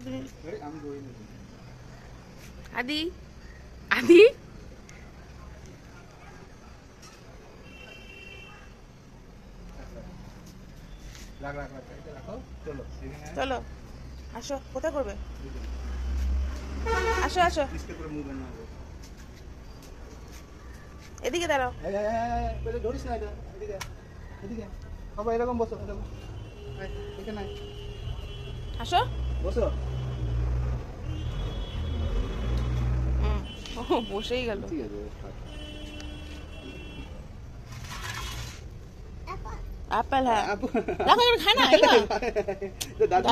তুমি আমি ধরি না। আদি আদি রাখ রাখ রাখ, এটা রাখো। চলো চলো আসো, কোথায় করবে? আসো আসো, কিসকে করে মুভ না হবে। এদিকে দাঁড়াও। পেলে ধরিস না এটা, এদিকে এদিকে বাবা, এরকম বসো, এরকম এখানে আসো। বসো। ও বসেই গেল। ঠিক আছে, অ্যাপেল হ্যাঁ, দেখো এবার খায় না এগুলো। দাদু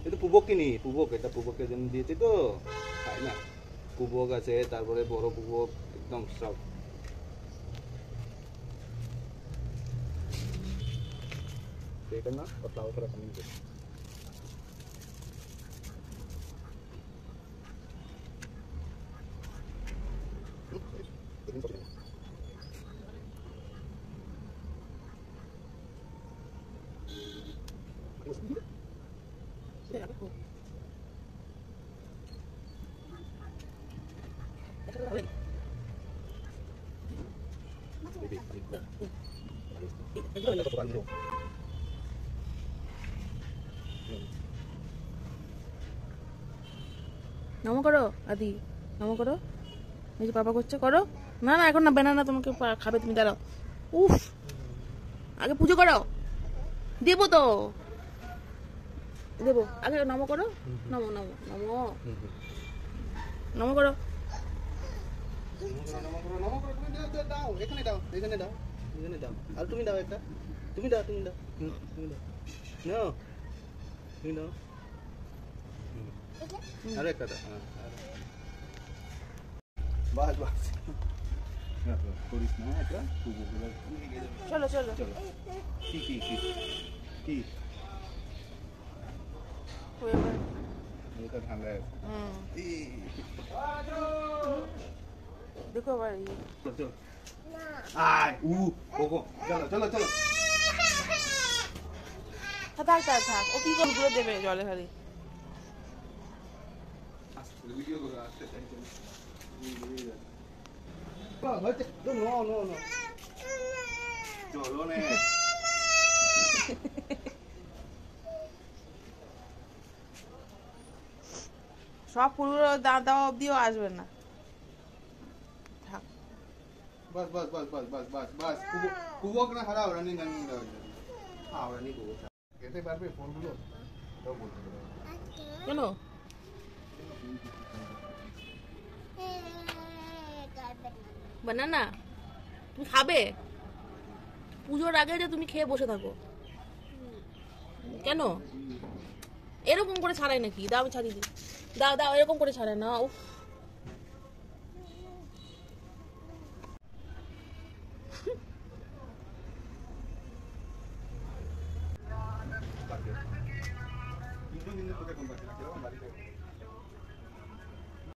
এটা পুবককে নি, পুবক, এটা পুবকের জন্য দিয়েছি তো, খাই না। পুবক আছে, তারপরে বড় পুবক, একদম সব। এটা না ফ্লাওয়ার করা কমিয়ে দে। নমো করো আদি, নমো করো। এই যে পাপা করছে, করো। না না এখন না, বেনা না, তোমাকে খাবে, তুমি দাঁড়াও। উফ, আগে পুজো করো, দেবো তো, দেবো। আগে নমো করো, নমো নমো নমো নমো করো। দাও, এখানে দাও, এখানে দাও, এখানে দাও। আর তুমি দাও একটা, তুমি দাও, তুমি দাও, তুমি দাও, নাও, তুমি দাও। আর একটা দাও, বাস বাস, করিস না এটা। চলো চলো চলো, কি কি কি কি এটা ঠান্ডা আছে। দেখো আবার চলো আয় ওগো, চলো চলো চলো। থাক থাক থাক, ও কি করে ঘুরে দেবে জলে খালি। ভিডিও করে আসতে চাইছেন। হচ্ছে নো নো নো, চলো নে। সব পুরো দাওয়া অব্দিও আসবে না। থাক बस बस बस बस बस बस बस कुबोक ना हराओ, रनिंग रनिंग रहो। हाँ रनिंग कुबोक कैसे बार पे फोन बोलो तो बोलते रहो। কেন? বানানা তুমি খাবে? পুজোর আগে যে তুমি খেয়ে বসে থাকো কেন? এরকম করে ছাড়াই নাকি? দাও আমি ছাড়িয়ে দিই। দাও দাও, এরকম করে ছাড়াই না। উফ, Ini tuh kita kembali ke